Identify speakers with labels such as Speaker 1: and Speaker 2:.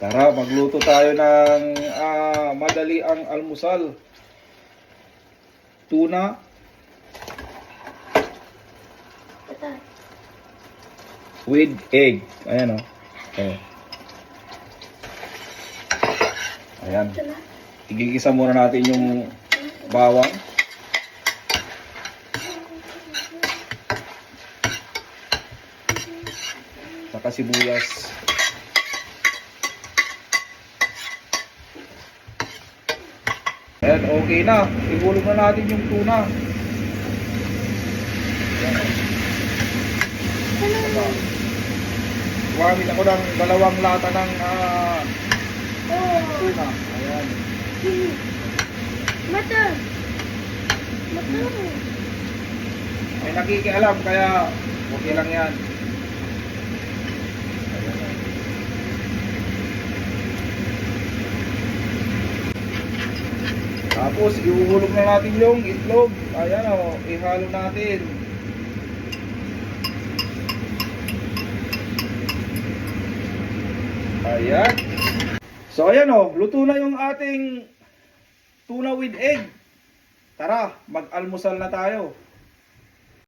Speaker 1: Tara, magluto tayo ng madali ang almusal. Tuna. With egg. Ayan o. Okay. Ayan. Igigisa muna natin yung bawang. Saka sibuyas. Ayan, okay na. Ihulog na natin yung tuna. Ayan. Gumamit ako ng 2 lata ng tuna. Ayan.
Speaker 2: Mata.
Speaker 1: May nakikialam kaya okay lang yan. Tapos ihuhulog na natin yung itlog. Ayan o, ihalo natin. Ayan. So ayan o, luto na yung ating tuna with egg. Tara, mag-almusal na tayo.